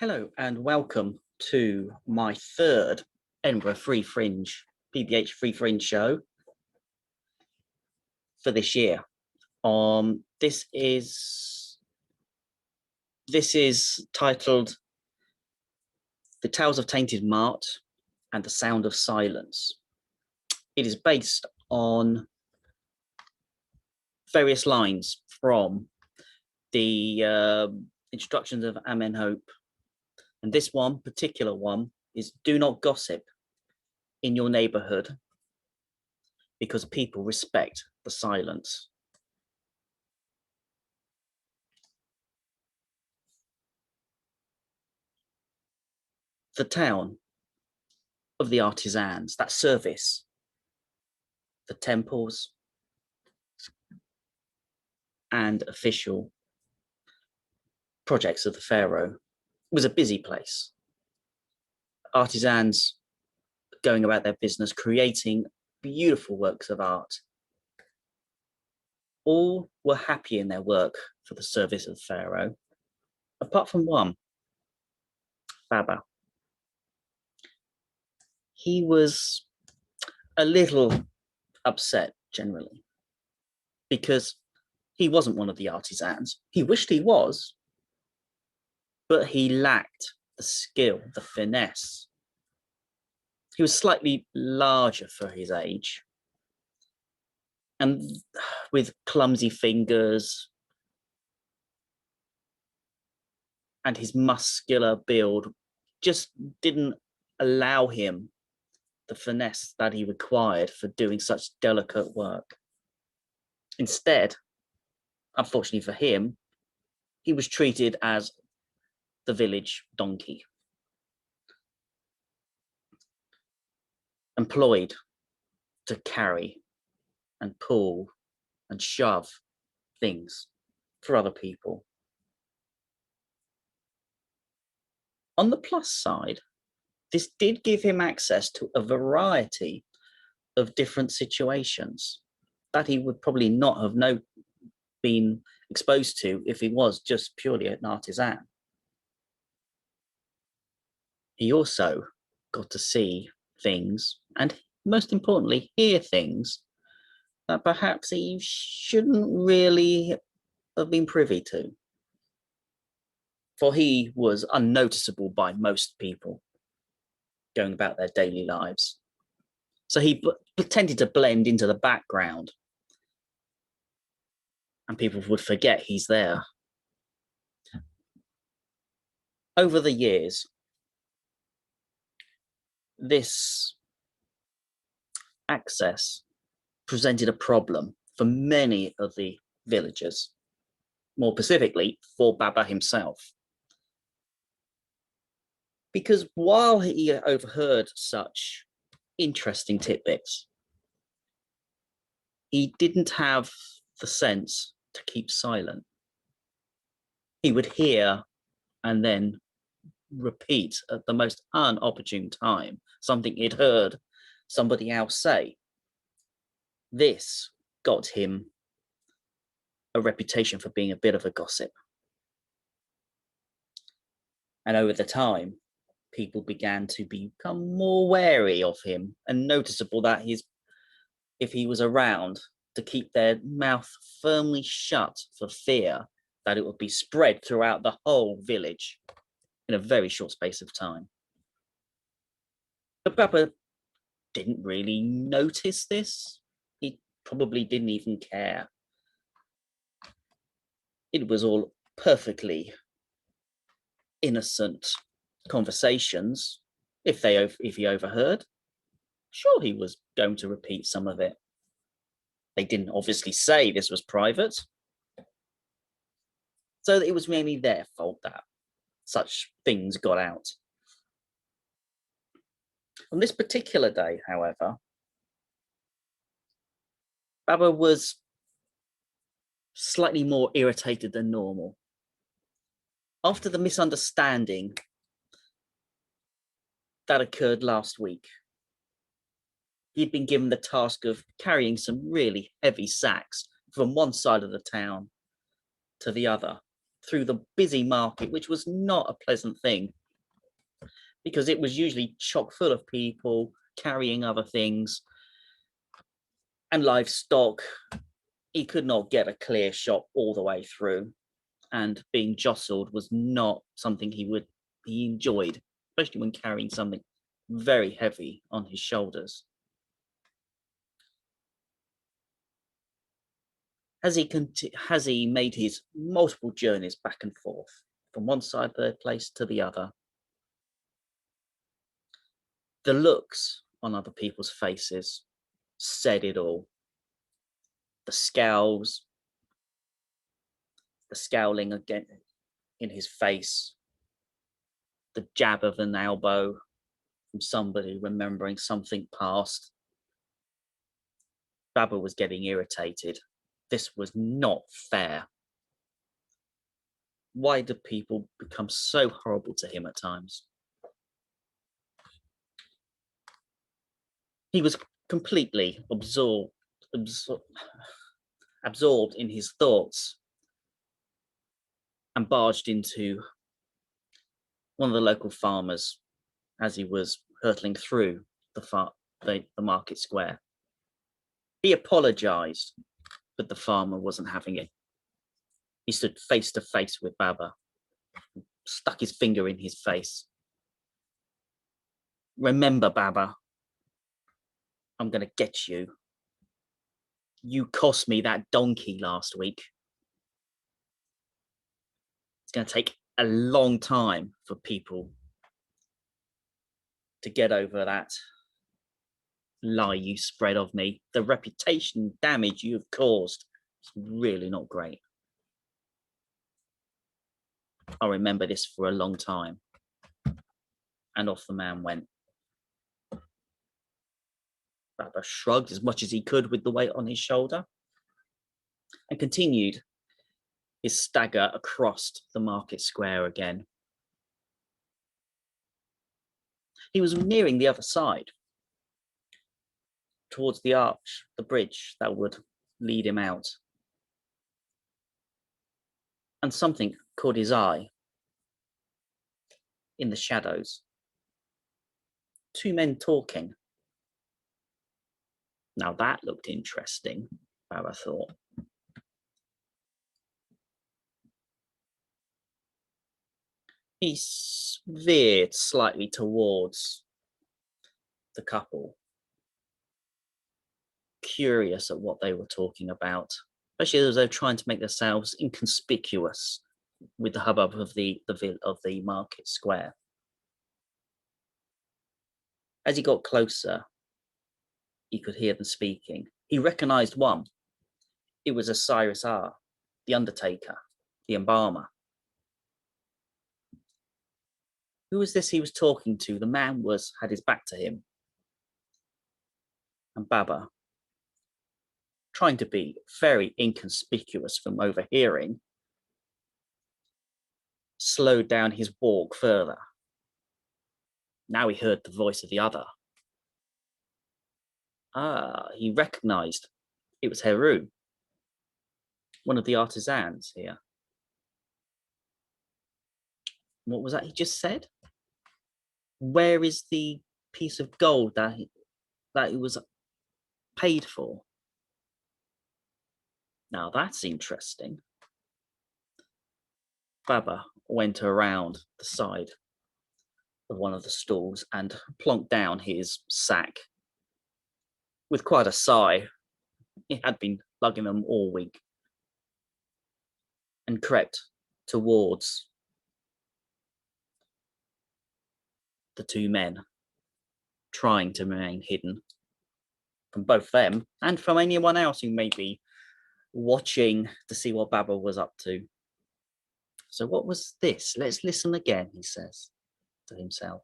Hello and welcome to my third Edinburgh Free Fringe, PBH Free Fringe show for this year. This is titled The Tales of Tainted Mart and the Sound of Silence. It is based on various lines from the instructions of Amenhotep. And this one, particular one, is do not gossip in your neighborhood because people respect the silence. The town of the artisans, that service, the temples and official projects of the pharaoh, was a busy place. Artisans going about their business, creating beautiful works of art. All were happy in their work for the service of the pharaoh, apart from one, Baba. He was a little upset generally because he wasn't one of the artisans. He wished he was, but he lacked the skill, the finesse. He was slightly larger for his age, and with clumsy fingers and his muscular build just didn't allow him the finesse that he required for doing such delicate work. Instead, unfortunately for him, he was treated as the village donkey, employed to carry and pull and shove things for other people. On the plus side, this did give him access to a variety of different situations that he would probably not have been exposed to if he was just purely an artisan. He also got to see things and, most importantly, hear things that perhaps he shouldn't really have been privy to, for he was unnoticeable by most people going about their daily lives. So he pretended to blend into the background, and people would forget he's there. Over the years, this access presented a problem for many of the villagers, more specifically for Baba himself. Because while he overheard such interesting tidbits, he didn't have the sense to keep silent. He would hear and then repeat at the most unopportune time something he'd heard somebody else say. This got him a reputation for being a bit of a gossip. And over the time, people began to become more wary of him and noticeable that if he was around, to keep their mouth firmly shut for fear that it would be spread throughout the whole village in a very short space of time. But Baba didn't really notice this. He probably didn't even care. It was all perfectly innocent conversations. If he overheard, sure, he was going to repeat some of it. They didn't obviously say this was private, so it was mainly their fault that such things got out. On this particular day, however, Baba was slightly more irritated than normal. After the misunderstanding that occurred last week, he'd been given the task of carrying some really heavy sacks from one side of the town to the other. through the busy market, which was not a pleasant thing because it was usually chock full of people carrying other things and livestock. He could not get a clear shot all the way through, and being jostled was not something he enjoyed, especially when carrying something very heavy on his shoulders. As he made his multiple journeys back and forth from one side of the place to the other, the looks on other people's faces said it all. The scowls, the scowling again in his face, the jab of an elbow from somebody remembering something past. Baba was getting irritated. This was not fair. Why do people become so horrible to him at times? He was completely absorbed in his thoughts and barged into one of the local farmers as he was hurtling through the market square. He apologized, but the farmer wasn't having it. He stood face to face with Baba, stuck his finger in his face. Remember, Baba, I'm going to get you. You cost me that donkey last week. It's going to take a long time for people to get over that lie you spread of me. The reputation damage you've caused is really not great. I'll remember this for a long time. And off the man went. Baba shrugged as much as he could with the weight on his shoulder and continued his stagger across the market square again. He was nearing the other side, towards the arch, the bridge that would lead him out. And something caught his eye in the shadows. Two men talking. Now that looked interesting, Baba thought. He veered slightly towards the couple, curious at what they were talking about, especially as they were trying to make themselves inconspicuous with the hubbub of the market square. As he got closer, he could hear them speaking. He recognized one. It was Osiris R, the undertaker, the embalmer. Who was this he was talking to? The man had his back to him. And Baba, trying to be very inconspicuous from overhearing, slowed down his walk further. Now he heard the voice of the other. He recognized it was Heru, one of the artisans here. What was that he just said? Where is the piece of gold that it was paid for? Now that's interesting. Baba went around the side of one of the stalls and plonked down his sack with quite a sigh. He had been lugging them all week, and crept towards the two men, trying to remain hidden from both them and from anyone else who may be watching to see what Baba was up to. So what was this? Let's listen again, he says to himself.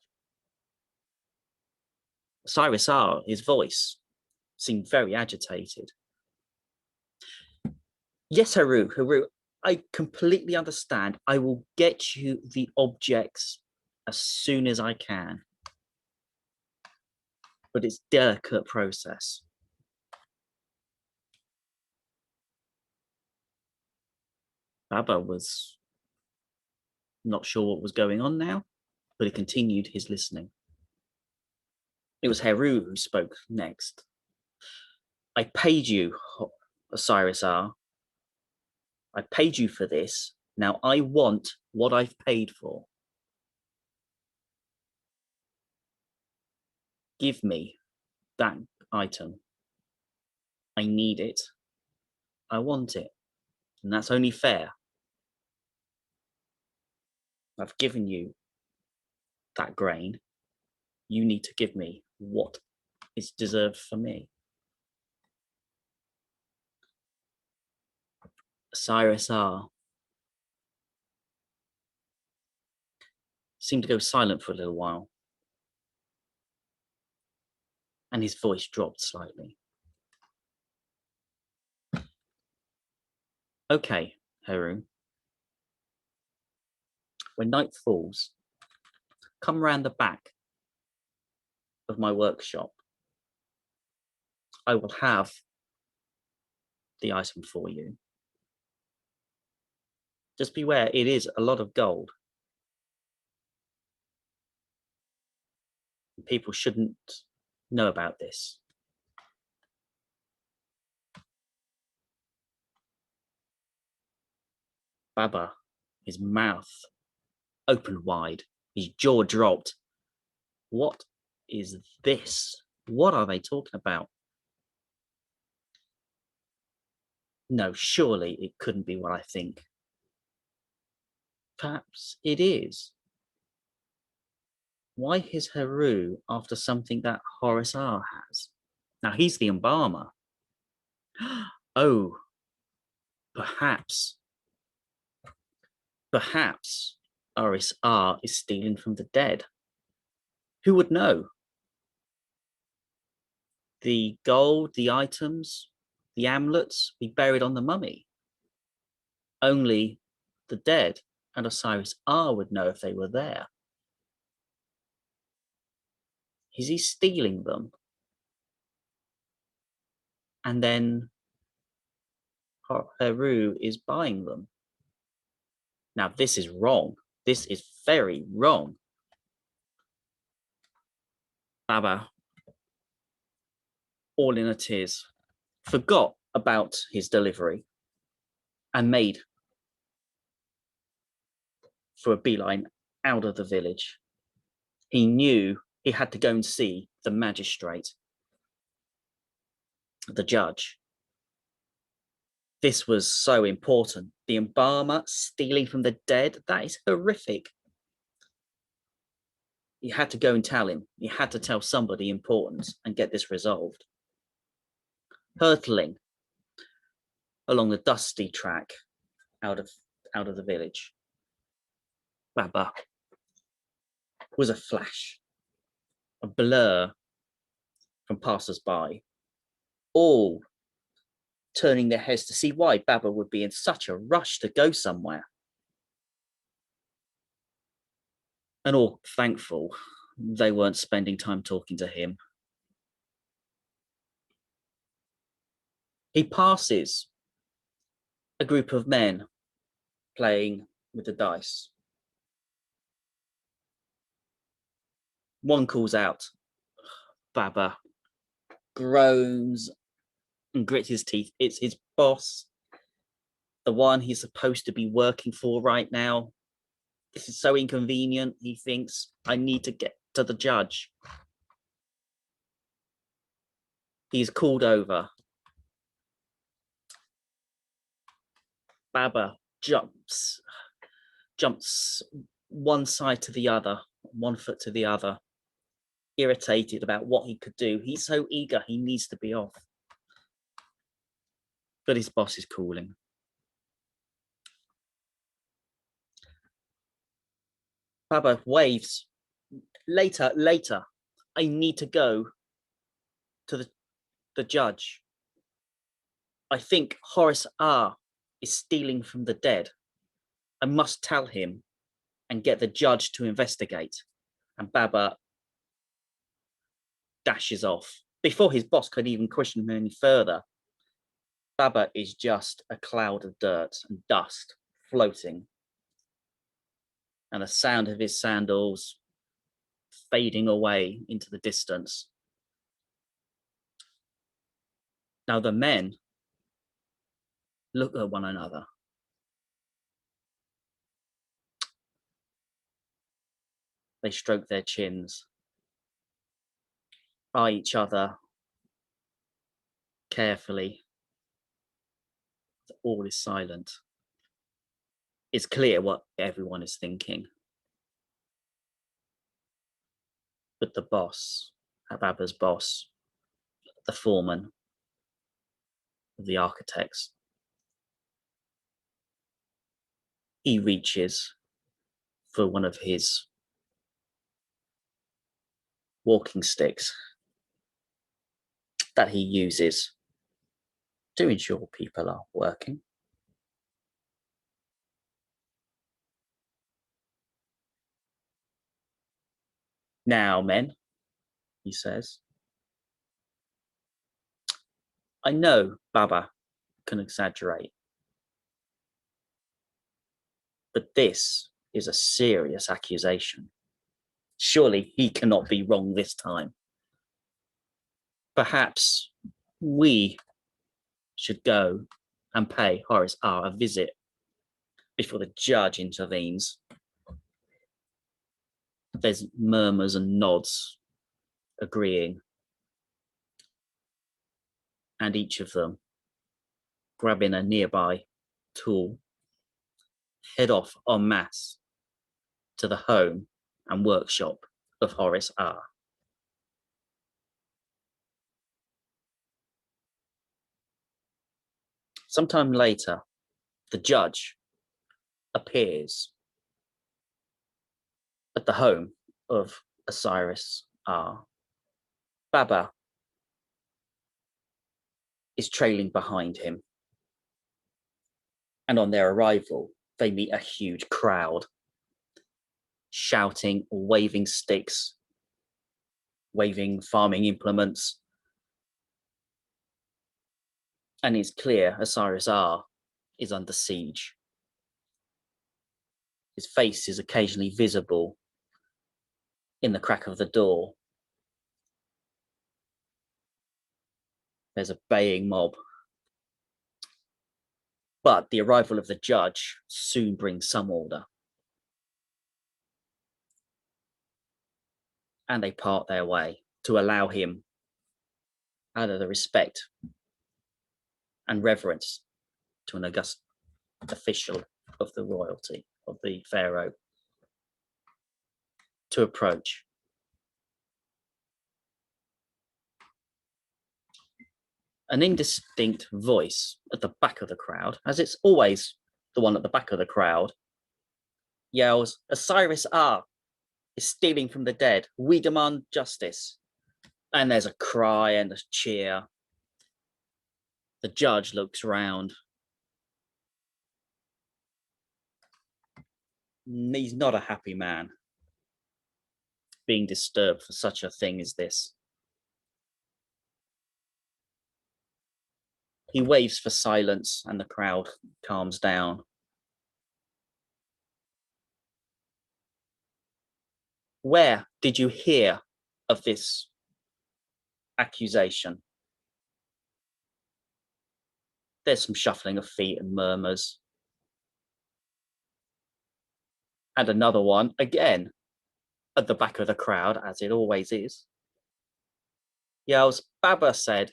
Cyrus R, his voice seemed very agitated. Yes, Haru, I completely understand. I will get you the objects as soon as I can. But it's a delicate process. Baba was not sure what was going on now, but he continued his listening. It was Heru who spoke next. I paid you, Osiris R. I paid you for this. Now I want what I've paid for. Give me that item. I need it. I want it. And that's only fair. I've given you that grain. You need to give me what is deserved for me. Osiris R. seemed to go silent for a little while, and his voice dropped slightly. Okay, Heru. When night falls, come round the back of my workshop. I will have the item for you. Just beware, it is a lot of gold. People shouldn't know about this. Baba, his mouth opened wide, his jaw dropped. What is this? What are they talking about? No, surely it couldn't be what I think. Perhaps it is. Why is Heru after something that Horus R has? Now he's the embalmer. Oh, perhaps Horus R is stealing from the dead. Who would know? The gold, the items, the amulets we buried on the mummy. Only the dead and Osiris R would know if they were there. Is he stealing them? And then Heru is buying them. Now this is wrong. This is very wrong. Baba, all in a tears, forgot about his delivery and made for a beeline out of the village. He knew he had to go and see the magistrate, the judge. This was so important. The embalmer stealing from the dead, that is horrific. He had to go and tell him. He had to tell somebody important and get this resolved. Hurtling along the dusty track out of the village. Baba was a flash, a blur from passers-by, all turning their heads to see why Baba would be in such a rush to go somewhere. And all thankful they weren't spending time talking to him. He passes a group of men playing with the dice. One calls out, Baba groans and grits his teeth. It's his boss, the one he's supposed to be working for right now. This is so inconvenient, he thinks. I need to get to the judge. He's called over. Baba jumps one side to the other, one foot to the other, irritated about what he could do. He's so eager, he needs to be off. But his boss is calling. Baba waves. Later. I need to go to the judge. I think Horus R is stealing from the dead. I must tell him and get the judge to investigate. And Baba dashes off. Before his boss could even question him any further, Baba is just a cloud of dirt and dust floating and the sound of his sandals fading away into the distance. Now the men look at one another. They stroke their chins, eye each other carefully. All is silent. It's clear what everyone is thinking. But the boss, Ababa's boss, the foreman of the architects, he reaches for one of his walking sticks that he uses to ensure people are working. Now, men, he says, I know Baba can exaggerate, but this is a serious accusation. Surely he cannot be wrong this time. Perhaps we should go and pay Horace R. a visit before the judge intervenes. There's murmurs and nods agreeing, and each of them, grabbing a nearby tool, head off en masse to the home and workshop of Horace R. Sometime later, the judge appears at the home of Osiris R. Baba is trailing behind him, and on their arrival, they meet a huge crowd, shouting, waving sticks, waving farming implements. And it's clear Osiris R is under siege. His face is occasionally visible in the crack of the door. There's a baying mob. But the arrival of the judge soon brings some order. And they part their way to allow him, out of the respect and reverence to an august official of the royalty, of the pharaoh, to approach. An indistinct voice at the back of the crowd, as it's always the one at the back of the crowd, yells, Osiris R is stealing from the dead. We demand justice. And there's a cry and a cheer. The judge looks round. He's not a happy man, being disturbed for such a thing as this. He waves for silence and the crowd calms down. Where did you hear of this accusation? There's some shuffling of feet and murmurs. And another one, again, at the back of the crowd, as it always is, yells, Baba said.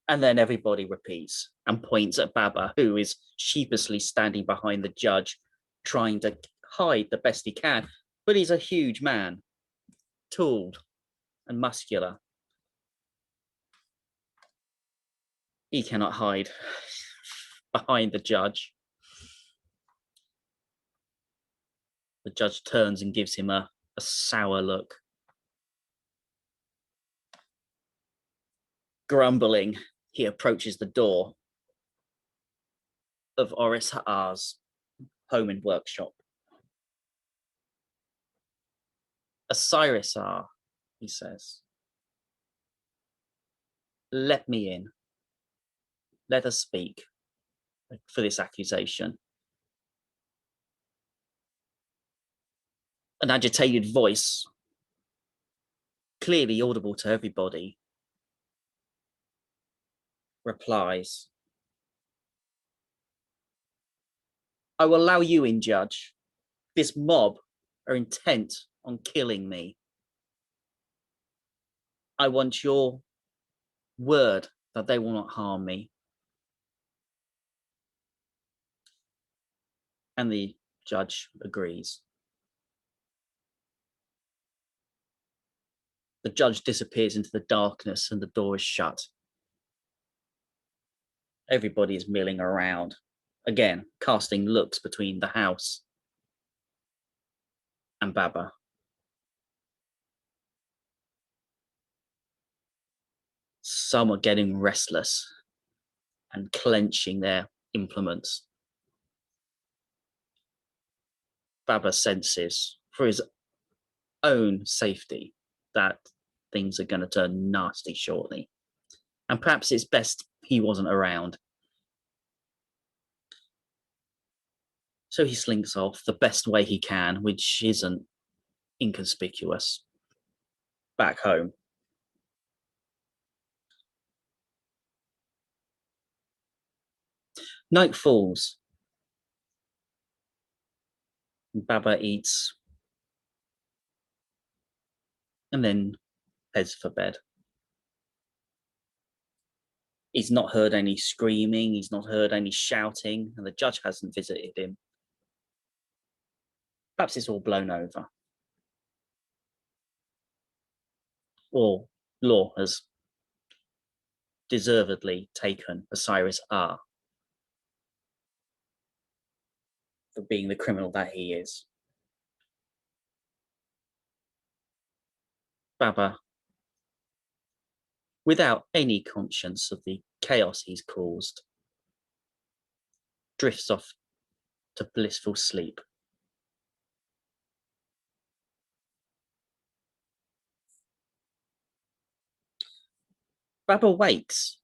And then everybody repeats and points at Baba, who is sheepishly standing behind the judge, trying to hide the best he can. But he's a huge man, tooled and muscular. He cannot hide behind the judge. The judge turns and gives him a sour look. Grumbling, he approaches the door of Oris Ha'ar's home and workshop. Osiris R, he says, let me in. Let us speak for this accusation. An agitated voice, clearly audible to everybody, replies, "I will allow you in, Judge. This mob are intent on killing me. I want your word that they will not harm me." And the judge agrees. The judge disappears into the darkness and the door is shut. Everybody is milling around, again, casting looks between the house and Baba. Some are getting restless and clenching their implements. Baba senses, for his own safety, that things are going to turn nasty shortly. And perhaps it's best he wasn't around. So he slinks off the best way he can, which isn't inconspicuous, back home. Night falls. Baba eats and then heads for bed. He's not heard any screaming, he's not heard any shouting, and the judge hasn't visited him. Perhaps it's all blown over. Or law has deservedly taken Osiris R for being the criminal that he is. Baba, without any conscience of the chaos he's caused, drifts off to blissful sleep. Baba wakes.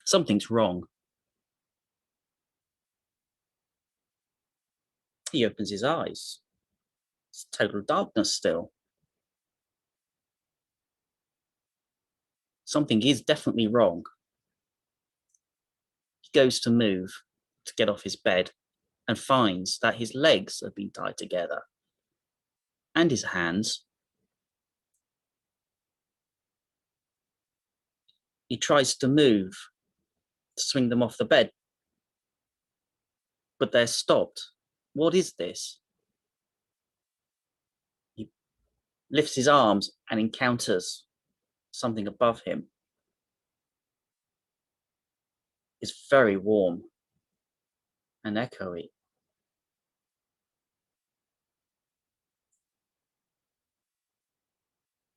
Something's wrong. He opens his eyes. It's total darkness still. Something is definitely wrong. He goes to move to get off his bed and finds that his legs have been tied together and his hands. He tries to move to swing them off the bed, but they're stopped. What is this? He lifts his arms and encounters something above him. It's very warm and echoey.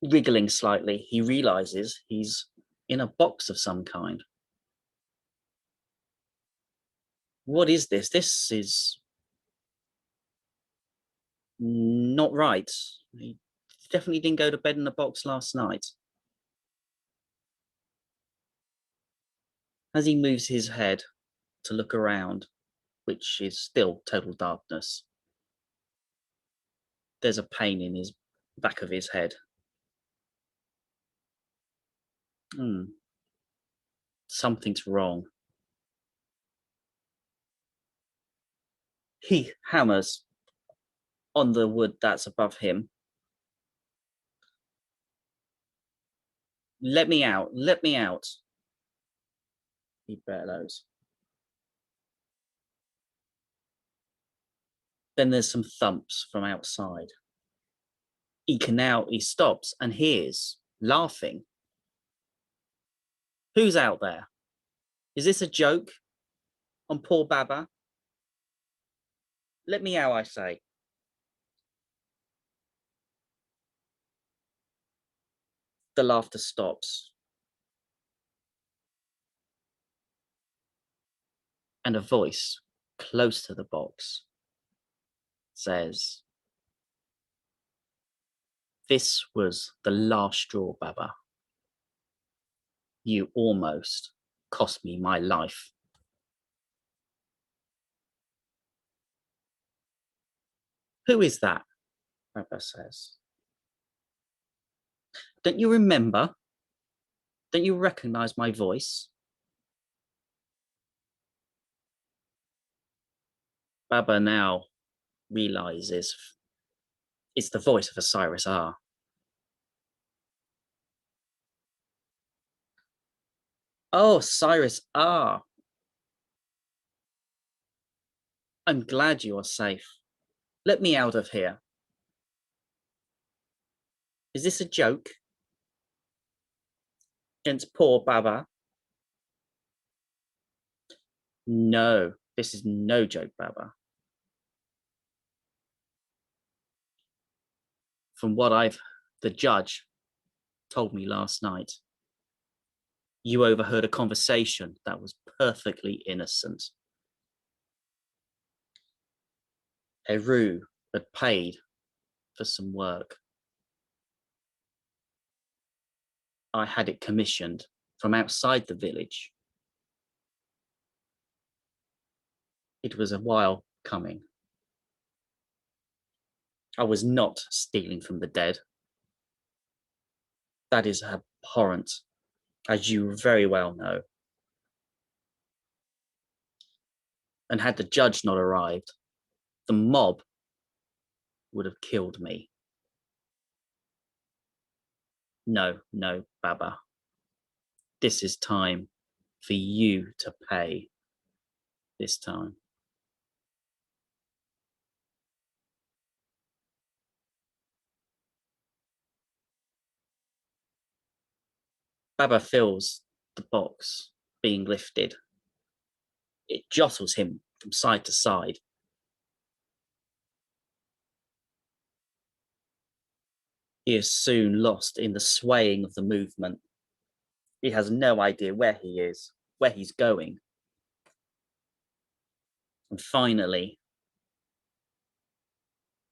Wriggling slightly, he realizes he's in a box of some kind. What is this? This is not right. He definitely didn't go to bed in a box last night. As he moves his head to look around, which is still total darkness, there's a pain in his back of his head. Something's wrong. He hammers on the wood that's above him. Let me out, let me out, he bellows. Then there's some thumps from outside. He stops and hears laughing. Who's out there? Is this a joke on poor Baba? Let me out, I say. The laughter stops. And a voice close to the box says, "This was the last straw, Baba. You almost cost me my life." Who is that? Baba says. Don't you remember? Don't you recognize my voice? Baba now realizes it's the voice of Osiris R. Oh, Osiris R. I'm glad you are safe. Let me out of here. Is this a joke? Against poor Baba? No, this is no joke, Baba. From what the judge told me last night, you overheard a conversation that was perfectly innocent. Heru had paid for some work. I had it commissioned from outside the village. It was a while coming. I was not stealing from the dead. That is abhorrent, as you very well know. And had the judge not arrived, the mob would have killed me. No, no, Baba. This is time for you to pay this time. Baba feels the box being lifted. It jostles him from side to side. He is soon lost in the swaying of the movement. He has no idea where he is, where he's going. And finally,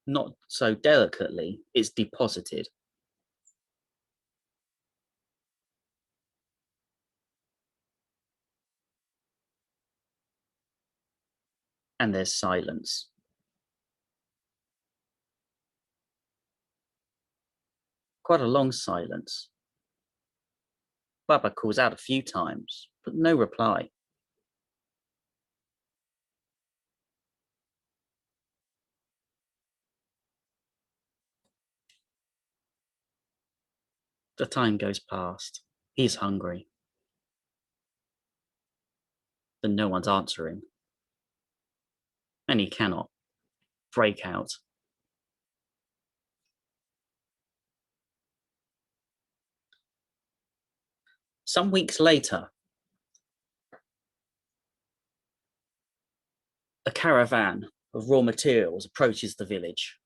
not so delicately, it's deposited. And there's silence. Quite a long silence. Baba calls out a few times, but no reply. The time goes past. He's hungry. But no one's answering. And he cannot break out. Some weeks later, a caravan of raw materials approaches the village.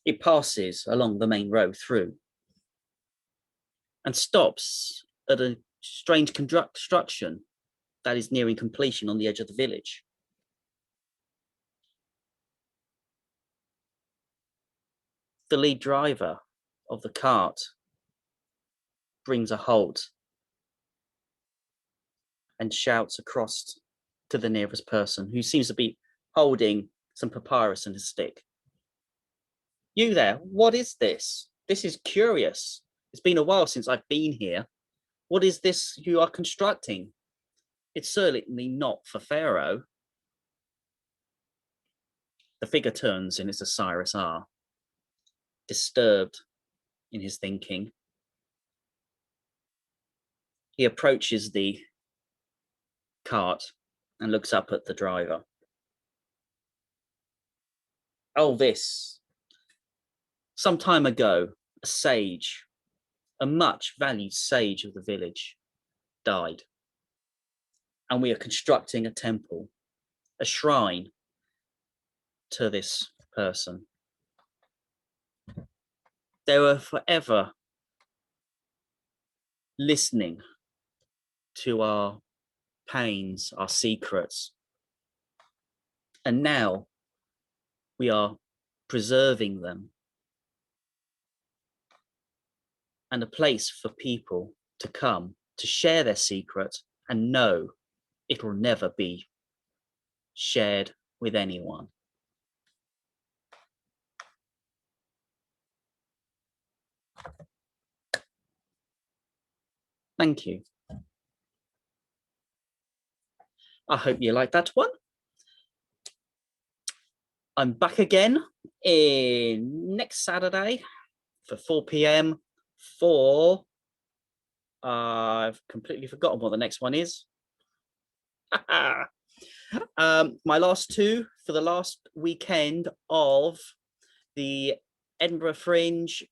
It passes along the main road through and stops at a strange construction that is nearing completion on the edge of the village. The lead driver of the cart brings a halt and shouts across to the nearest person, who seems to be holding some papyrus and a stick. You there, what is this? This is curious. It's been a while since I've been here. What is this you are constructing? It's certainly not for Pharaoh. The figure turns and it's Osiris R, disturbed in his thinking. He approaches the cart and looks up at the driver. Oh, this. Some time ago, a sage, a much valued sage of the village, died. And we are constructing a temple, a shrine to this person. They were forever listening to our pains, our secrets. And now we are preserving them, and a place for people to come to share their secret and know it will never be shared with anyone. Thank you. I hope you like that one. I'm back again next Saturday for 4 p.m. for, I've completely forgotten what the next one is. My last two for the last weekend of the Edinburgh Fringe,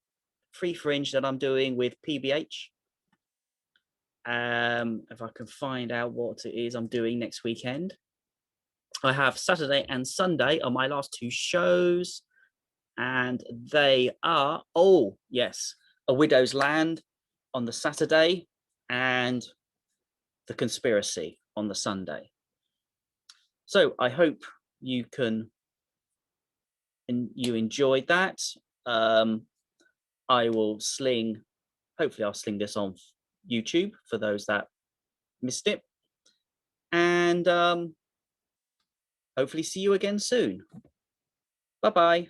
free Fringe that I'm doing with PBH. If I can find out what it is I'm doing next weekend. I have Saturday and Sunday are my last two shows, and they are, oh yes, A Widow's Land on the Saturday and The Conspiracy on the Sunday. So I hope you enjoyed that. I will hopefully I'll sling this on YouTube for those that missed it, and hopefully see you again soon. Bye bye.